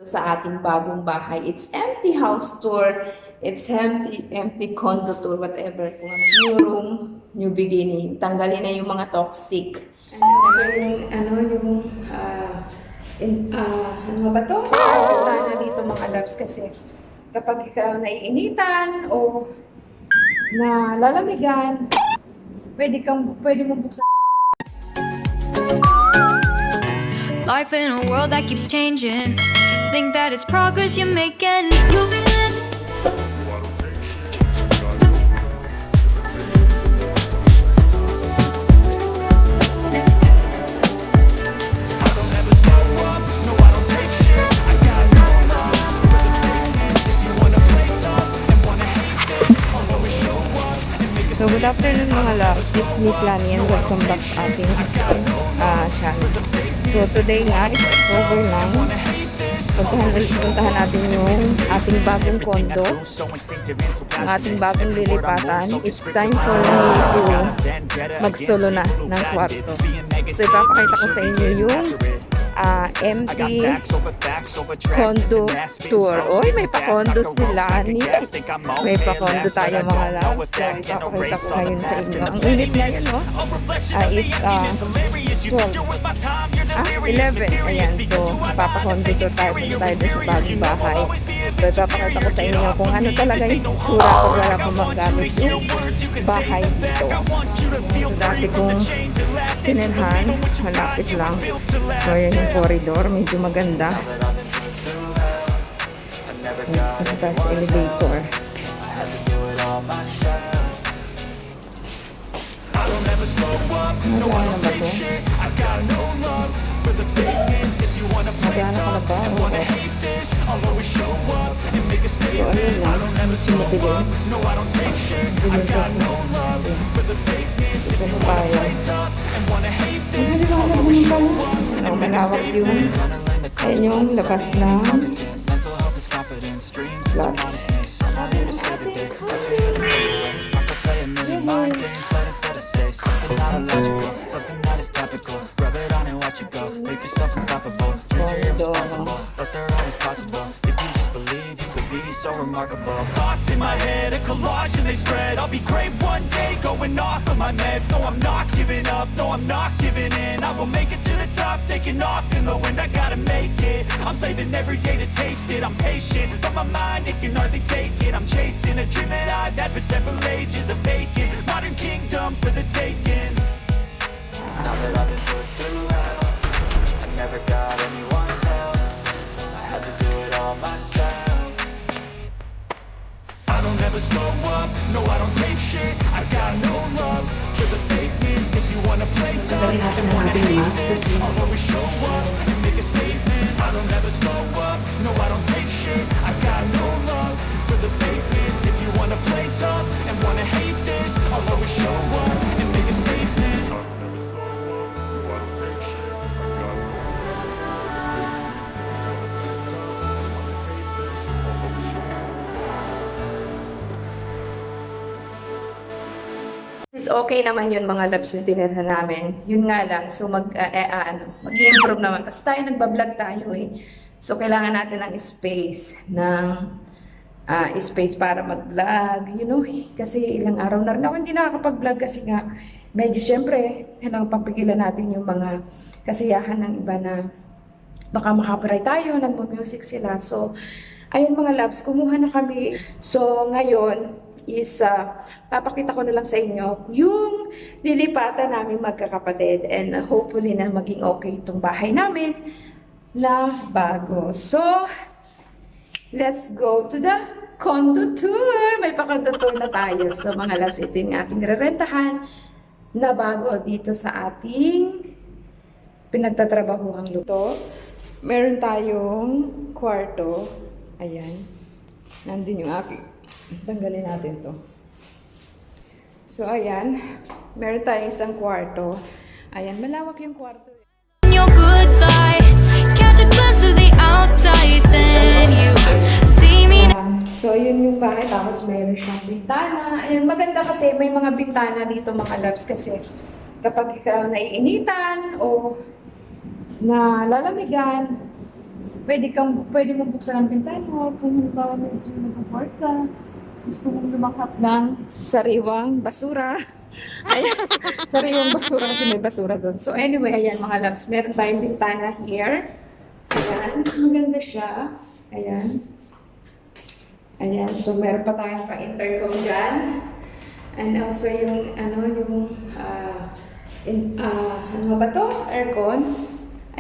Sa ating bagong bahay. It's empty house tour. It's empty condo tour, whatever. Kung ano, new room, new beginning. Tanggalin na yung mga toxic. Ano ba to? Bintana dito mga loves kasi kapag ikaw naiinitan o nalalamigan, pwede mo buksan. Life in a world that keeps changing. Think that it's progress you're making. So, good afternoon mga loves. It's me, Plani, and welcome back sa ating channel. So, today nga, it's October 9. Puntahan natin yung ating bagong condo. Ang ating bagong lilipatan. It's time for me to mag-solo na ng kwarto. So, ipapakita ko sa inyo yung empty condo tour. Oy, may pa-condo sila ni. May pa-condo tayo mga loves. So, ipapakita ko ngayon sa inyo. Ang init ngayon, no? It's 11. Ayan. So, ipapa-condo tour tayo sa bagong bahay. So, ipapakita ko sa inyo kung ano talaga yung sura pag wala kong magamit yung bahay dito. So, dati kong sinenhan, malapit lang. So, yun yung corridor, medyo maganda. Yes, tapos elevator. Magana na ba ito? Magana ka na ba? Oo. So, ayun lang. Sinapili. Bilhin ko. Ito mo tayo. Malawak yung ayun yung labas ng so remarkable. Thoughts in my head, a collage and they spread. I'll be great one day, going off of my meds. No, I'm not giving up, no, I'm not giving in. I will make it to the top, taking off in the wind. I gotta make it, I'm saving every day to taste it. I'm patient, but my mind, it can hardly take it. I'm chasing a dream that I've had for several ages. A vacant, modern kingdom for the taking. Now that I've been put through hell, I never got anyone's help. I had to do it all myself. I don't ever slow up, no I don't take shit. I got no love for the fakeness. If you wanna play tough, you wanna hate this, I'll always show up and make a statement. I don't ever slow up, no I don't take shit. I got no love for the fakeness. If you wanna play tough and wanna hate this, I'll always show up and make a statement. I don't ever slow up, no I don't take shit. I got no love for the fakeness. If you wanna play tough and wanna hate this, I'll always show up. is okay naman yun mga labs na tinirhan namin. Yun nga lang, so mag-i-improve naman. Kasi tayo nagbablog tayo eh. So kailangan natin ng space, space para mag-vlog. You know, kasi ilang araw na rin ako hindi nakakapag-vlog kasi nga, medyo syempre, kailangan papigilan natin yung mga kasiyahan ng iba na baka makapray tayo, nagmo-music sila. So, ayun mga labs, kumuha na kami. So, ngayon, is papakita ko na lang sa inyo yung lilipatan namin magkakapatid and hopefully na maging okay itong bahay namin na bago. So, let's go to the condo tour. May pa-condo tour na tayo. So, mga loves, ito yung ating rerentahan na bago dito sa ating pinagtatrabahuhang luto. Meron tayong kwarto. Ayan. Nandun yung aking. Tanggalin natin to. So, ayan. Meron tayong isang kwarto. Ayan, malawak yung kwarto. Your goodbye, catch a glimpse of the outside, then you see me. So, yun yung bahay. Tapos, meron siyang bintana. Ayan, maganda kasi may mga bintana dito mga loves kasi kapag ikaw naiinitan o nalalamigan, pwede mo buksan ang bintana kung halimbawa medyo nag-work ka. Gusto mong lumakap ng sariwang basura. Ayan, sariwang basura kasi may basura doon. So anyway, ayan mga loves, meron tayong bintana here. Ayan, maganda siya. Ayan. Ayan, so meron pa tayong pa-intercom dyan. And also yung, ano ba to? Aircon.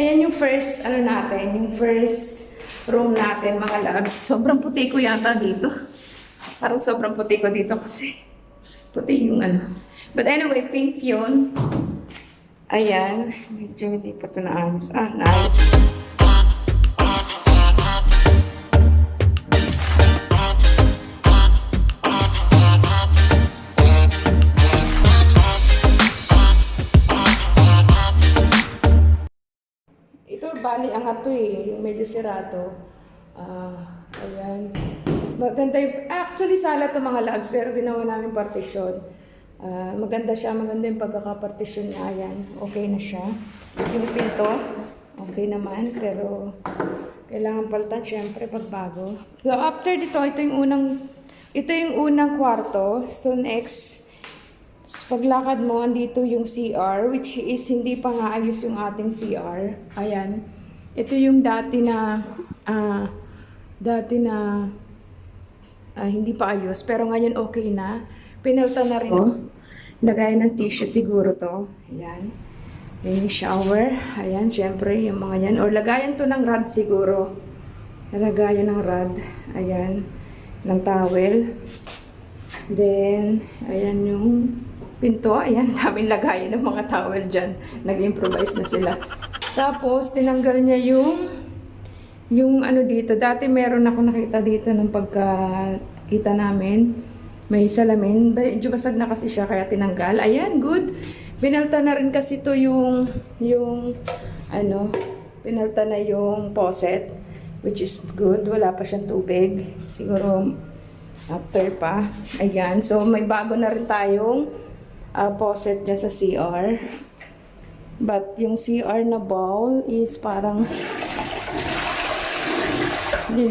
Ayan yung first, yung first room natin mga loves. Sobrang puti ko yata dito. Parang sobrang puti ko dito kasi puti yung But anyway, pink yun. Ayan. Medyo hindi pa ito naayos. Naayos. Ito, bali angat to eh. Yung medyo sirato. Ayan. Maganda yung, actually sala to mga loves, pero ginawa namin partition. Maganda siya, maganda yung pagkakapartition niya. Ayan, okay na siya. Yung pinto, okay naman, pero kailangan palitan syempre pag bago. So after dito, ito yung unang kwarto. So next, paglakad mo, andito yung CR, which is hindi pa nga ayos yung ating CR. Ayan. Ito yung dati na hindi pa ayos, pero ngayon okay na. Pinalta na rin. Lagayan ng tissue siguro to. Ayan. Yan yung shower. Ayan, syempre, yung mga yan. Or lagayan to ng rod siguro. Lagayan ng rod. Ayan. Ng towel. Then, ayan yung pinto. Ayan, daming lagayan ng mga towel dyan. Nag-improvise na sila. Tapos, tinanggal niya yung dito. Dati meron ako nakita dito nung pagkakita namin. May salamin. Medyo basag na kasi siya kaya tinanggal. Ayan, good. Pinalta na rin kasi to pinalta na yung faucet. Which is good. Wala pa siyang tubig. Siguro after pa. Ayan. So, may bago na rin tayong faucet niya sa CR. But yung CR na bowl is parang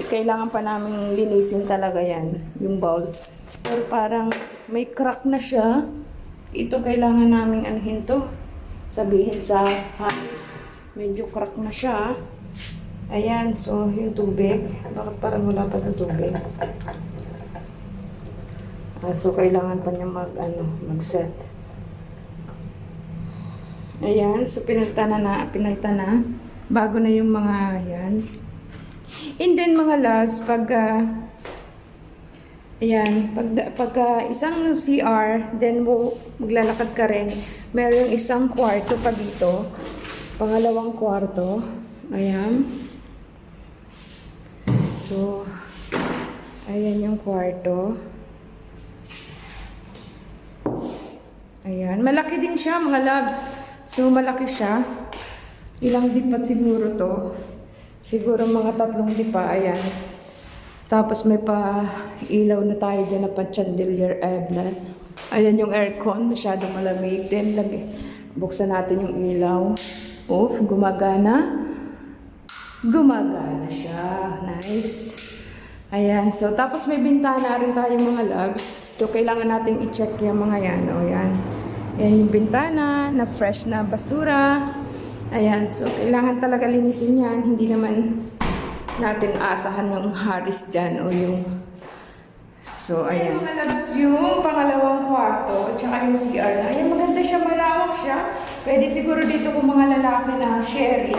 kailangan pa namin linisin talaga yan. Yung bowl. Pero parang may crack na siya. Ito kailangan namin anuhin to. Sabihin sa hangis. Medyo crack na siya. Ayan, so yung tubig. Bakit parang wala pa sa tubig? So kailangan pa niya mag-set. Ayan, so pinalta na. Bago na yung mga yan. And then mga loves, pagka isang CR, then maglalakad ka rin. Meron isang kwarto pa dito. Pangalawang kwarto. Ayan. So, ayan yung kwarto. Ayan. Malaki din siya mga loves. So, malaki siya. Ilang dipat siguro to. Siguro mga 3 dipa. Ayan. Tapos may pa-ilaw na tayo dyan na pa-chandelier. Ayan yung aircon. Masyadong malamig. Then, buksan natin yung ilaw. Oh, gumagana. Gumagana siya. Nice. Ayan. So, tapos may bintana rin tayo mga loves. So, kailangan natin i-check yung mga yan. O, yan. Yan yung bintana na fresh na basura. Ayan. So, kailangan talaga linisin yan. Hindi naman natin asahan yung haris dyan o yung... So, ayan. Mga loves, yung pangalawang kwarto, tsaka yung CR na. Ayan, maganda siya, malawak siya. Pwede siguro dito kung mga lalaki na sharing.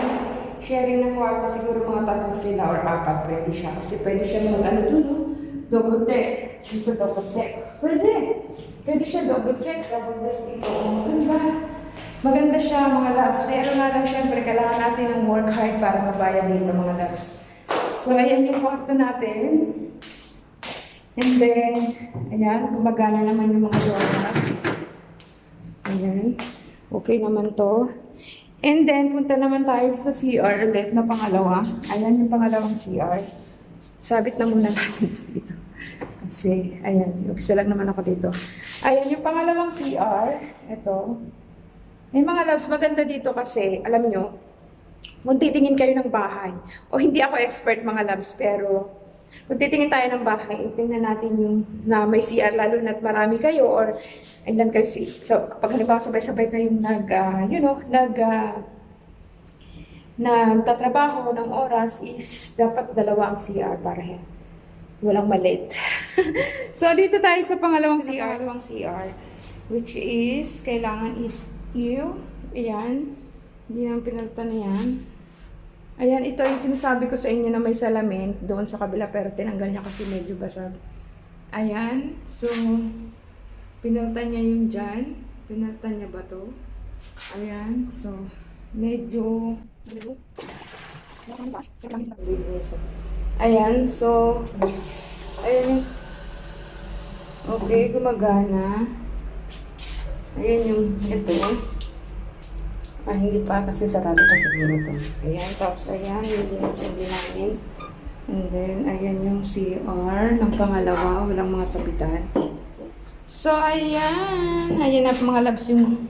Sharing ng kwarto, siguro mga 3 sila or 4 pwede siya. Kasi pwede siya dun, no? Double deck. Dito double deck. Pwede. Pwede siya double deck dito. Maganda siya mga loves. Pero nga lang syempre, kailangan natin ng work hard para mabayad dito mga loves. So, ayan yung kwarto natin. And then, ayan, gumagana naman yung mga doorknob. Ayan. Okay naman to. And then, punta naman tayo sa CR ulit na pangalawa. Ayan yung pangalawang CR. Sabit na muna natin dito. Kasi, ayan, isa lang naman ako dito. Ayan yung pangalawang CR. Ito. May mga loves, maganda dito kasi, alam nyo, kung titingin kayo ng bahay, o hindi ako expert mga loves, pero kung titingin tayo ng bahay, tingnan natin yung na may CR, lalo na't marami kayo, or ilan kayo, so kapag halimbawa sabay-sabay kayong nagtatrabaho ng oras, is dapat dalawa ang CR para walang malit. So, dito tayo sa pangalawang CR, which is, kailangan is ayan, hindi naman pinalta na yan. Ayan, ito yung sinasabi ko sa inyo na may salamin doon sa kabila, pero tinanggal niya kasi medyo basag. Ayan, so, pinalta niya yung dyan. Pinalta niya ba to? Ayan, so, medyo, ayan, so, ayan, okay, gumagana. Ayan yung ito. Hindi pa kasi sarado pa siguro to. Ayan, tapos ayan, lilinisin din namin. And then, ayan yung CR ng pangalawa, walang mga sabitan. So, ayan. Ayan na mga labs yung.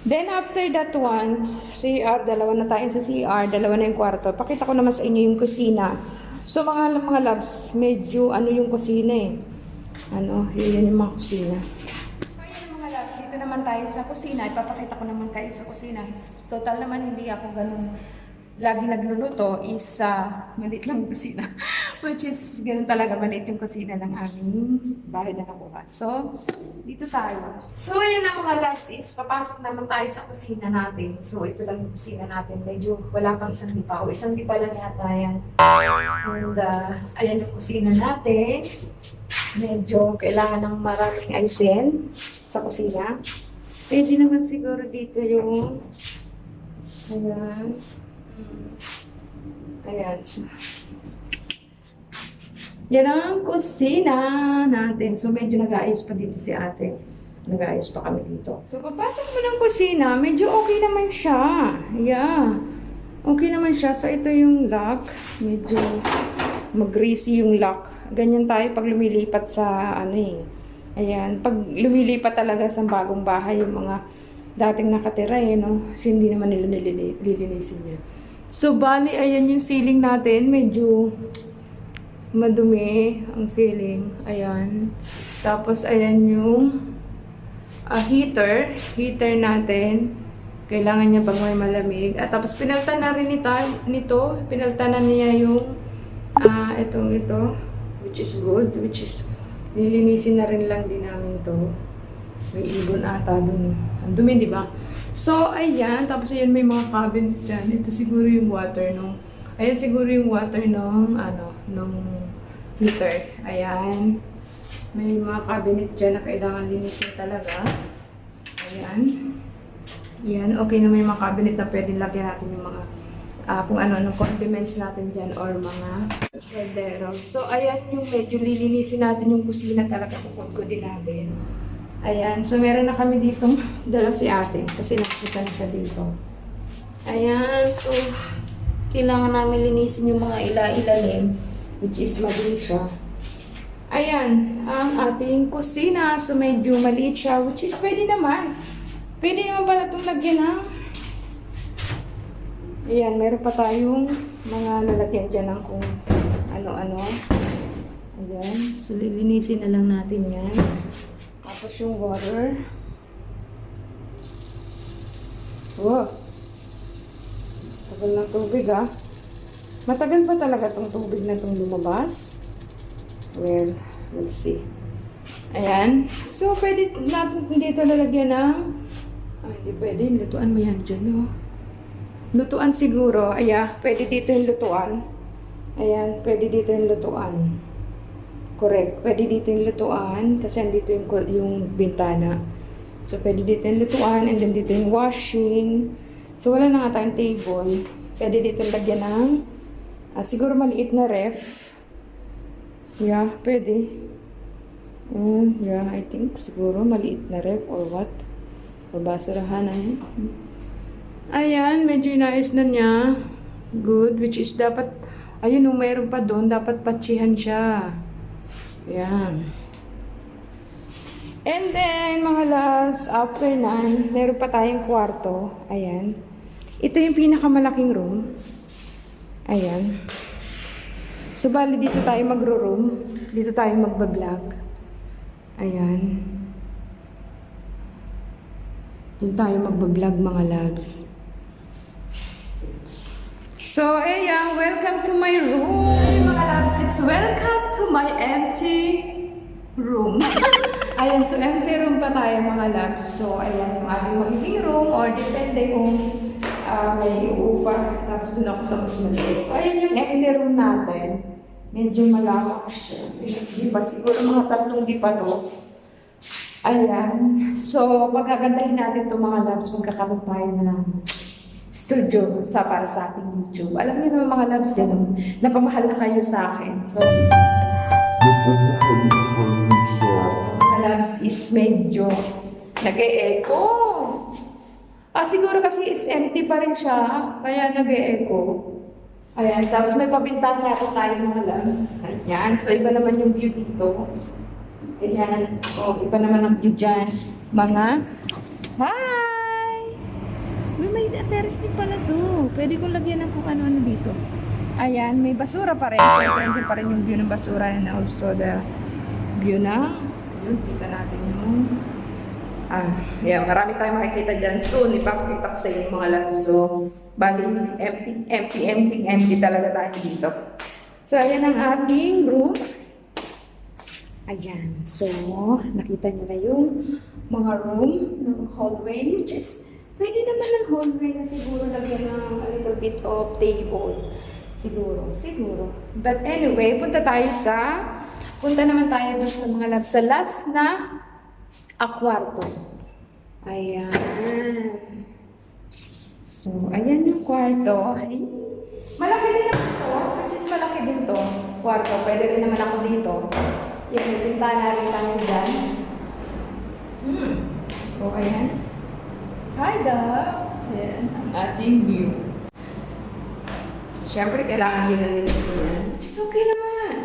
Then, after that one, CR, dalawa na tayo sa CR, dalawa na yung kwarto. Pakita ko naman sa inyo yung kusina. So, mga labs, medyo ano yung kusina eh. Yun yung mga kusina. Dito naman tayo sa kusina. Ipapakita ko naman kayo sa kusina. Total naman hindi ako ganun lagi nagluluto, is maliit lang yung kusina. Which is, ganun talaga, maliit yung kusina ng aming bahay na nakuha. So, dito tayo. So, ayan na mga loves, is papasok naman tayo sa kusina natin. So, ito lang yung kusina natin. Medyo wala pang isang lipa. O isang lipa lang yata yan. And, ayan yung kusina natin. Medyo kailangan ng maraming ayusin sa kusina. Pwede naman siguro dito yung ayan. Ayan. So, yan ang kusina natin. So, medyo nag-aayos pa dito si ate. Nag-aayos pa kami dito. So, papasok mo ng kusina, medyo okay naman siya. Yeah. Okay naman siya. So, ito yung lock. Medyo mag-greasy yung lock. Ganyan tayo pag lumilipat sa Ayan. Pag lumilipat talaga sa bagong bahay, yung mga dating nakatira no? So, hindi naman nila nililinisin niya. So, bali, ayan yung ceiling natin. Medyo madumi ang ceiling. Ayan. Tapos, ayan yung heater. Heater natin. Kailangan niya pag may malamig. At tapos, pinaltan na rin nito. Pinaltan na niya yung ito. Which is good. Which is, nilinisin na rin lang din namin to. May ibon ata dun. Ang dumi, di ba? So, ayan. Tapos, ayan, may mga cabinet dyan. Ito siguro yung water nung... Ayan siguro yung water nung heater. Ayan. May mga cabinet dyan na kailangan linisin talaga. Ayan. Ayan. Okay na may mga cabinet na pwedeng lagyan natin yung mga... kung ano-anong condiments natin dyan or mga caldero. So, ayan yung medyo lilinisin natin yung kusina talaga. Kukudkudin natin. Ayan. So, meron na kami ditong dala si ate. Kasi nakita na siya dito. Ayan. So, kailangan namin linisin yung mga ilalim. Which is maliit siya. Ayan. Ang ating kusina. So, medyo maliit siya. Which is pwede naman. Pwede naman pala itong lagyan ng... Ayan. Meron pa tayong mga lalagyan dyan ng kung ano-ano. Ayan. So, lilinisin na lang natin yan. Tapos yung water. Wow. Tagal ng tubig Matagal pa talaga tong tubig na itong lumabas. Well, we'll see. Ayan. So, pwede natin dito lalagyan ng... hindi pwede. Lutuan mo yan dyan, Lutuan siguro. Ayan. Pwede dito yung lutuan. Ayan. Pwede dito yung lutuan. Correct. Pwede dito yung lutuan kasi andito yung bintana. So, pwede dito yung lutuan and then dito yung washing. So, wala na nga tayong table. Pwede dito lagyan ng siguro maliit na ref. Yeah, pwede. Yeah, I think siguro maliit na ref or what. O basurahan na yan. Ayan, medyo inayos na niya. Good, which is dapat, ayun, mayroon pa doon, dapat patsihan siya. Ayan. And then, mga loves, after nan, meron pa tayong kwarto. Ayan. Ito yung pinakamalaking room. Ayan. So, bali dito tayo magro-room. Dito tayo magbablog. Ayan. Dito tayo magbablog, mga loves. So, ayan. Welcome to my room. Mga loves, it's welcome to my empty room. Ayan, so empty room pa tayo, mga loves. So, ayan yung ating magiging room or depende kung may uupa. Tapos dun ako sa mas maliit. So, ayan yung empty room natin. Medyo malawak siya. Di pa siguro mga 3 di pa to. Ayan. So, pagkagandahin natin itong mga loves, magkakaroon tayo ng studio para sa ating YouTube. Alam niyo naman, mga loves, yan, napamahal na kayo sa akin. So, mga loves is medyo nag-e-echo. Siguro kasi is empty pa rin siya, kaya nag-e-echo. Ayan, tapos may pabintana ako tayo, mga loves. Ayan, so iba naman yung view dito. Ayan, iba naman ang view dyan. Mga, hi! Uy, may terrace din pala to. Pwede kong lagyan ng kung ano-ano dito. Ayan, may basura pa rin. Siyempre, andyan pa rin yung view ng basura and also the view na, yun, kita natin yung, yeah, marami tayong makikita dyan soon. Ipapakita ko sa inyo, mga loves. So, bali, empty talaga tayo dito. So, ayan ang ating room. Ayan. So, nakita nyo na yung mga room, ng hallway, which is, pwede naman ng hallway na siguro lagyan ng a little bit of table. Siguro. But anyway, punta naman tayo dun sa mga loves, sa last na kwarto. Ayan. So, ayan yung kwarto. Ay, malaki din naman to, which is malaki din to, kwarto. Pwede rin naman ako dito. Yan, may pintana rin tayo dyan. So, ayan. Hi, Dove! Ayan, ang ating view. Siyempre, kailangan din nalinis niyan. Which is okay naman.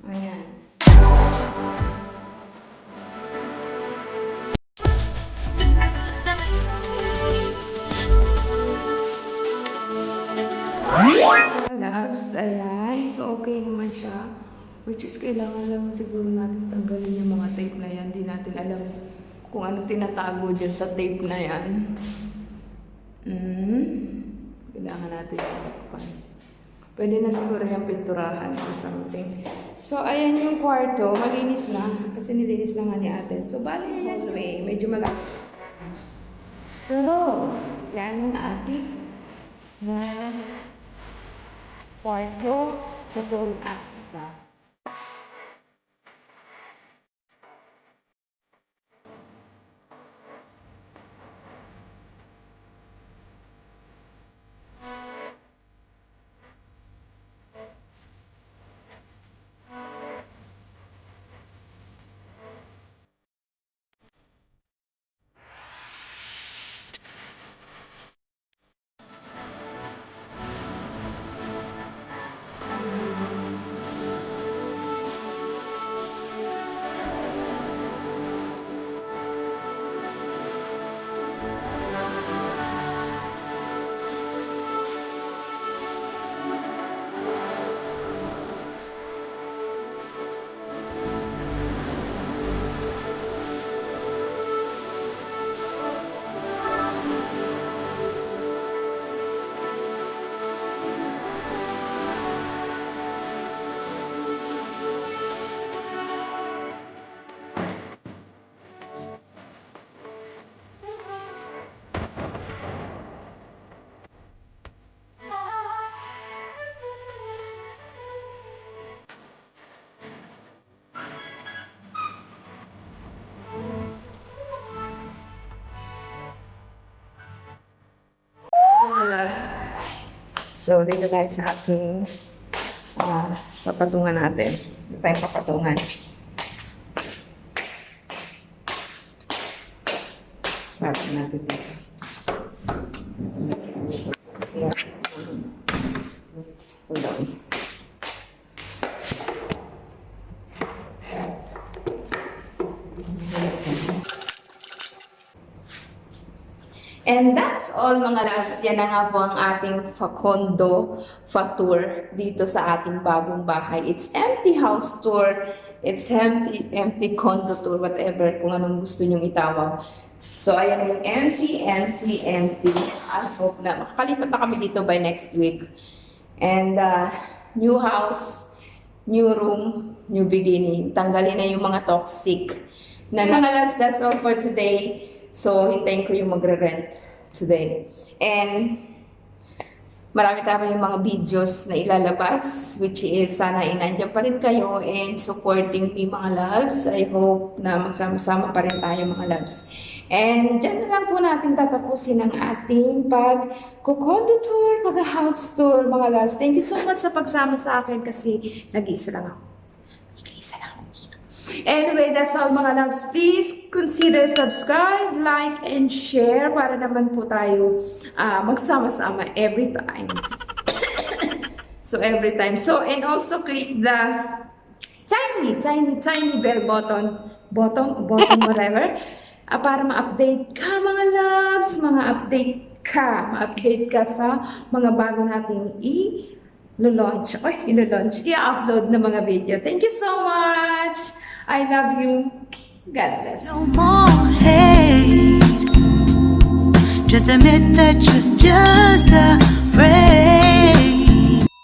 Ayan. Loves, ayan. So, okay naman siya. Which is, kailangan lang siguro natin tanggalin yung mga tape na yan. Hindi natin alam kung ano tinatago dyan sa tape na yan. Kailangan natin yung takpan. Pwede na siguro yung pinturahan or something. So, ayan yung kwarto. Malinis na. Kasi nilinis na nga ni ate. So, bali yan yung way. Medyo malaki. So, yan ang ating kwarto. So, doon after. So, dito tayo sa ating papatungan natin. Dito tayo papatungan. Bakit natin dito. Hold on. And that's all mga loves. Yan na nga po ang ating fa-condo, fa-tour dito sa ating bagong bahay. It's empty house tour. It's empty condo tour, whatever, kung anong gusto nyong itawag. So, ayan na yung empty. I hope na makakalipat na kami dito by next week. And new house, new room, new beginning. Tanggalin na yung mga toxic. Mga loves, that's all for today. So, hintayin ko yung magre-rent today. And marami tayong mga videos na ilalabas, which is sana nandiyan pa rin kayo and supporting me mga loves. I hope na magsama-sama pa rin tayo mga loves. And dyan na lang po natin tatapusin ang ating pag-condo tour, pag-house tour mga loves. Thank you so much sa pagsama sa akin kasi nag-iisa lang ako. Nag-iisa lang ako dito. Anyway, that's all mga loves. Please consider subscribe, like, and share para naman po tayo magsama-sama every time. So, every time. So, and also click the tiny bell button, whatever, para ma-update ka mga loves, ma-update ka sa mga bago nating i-launch, i-upload na mga video. Thank you so much! I love you. God bless. No more hate. Just admit that you're just a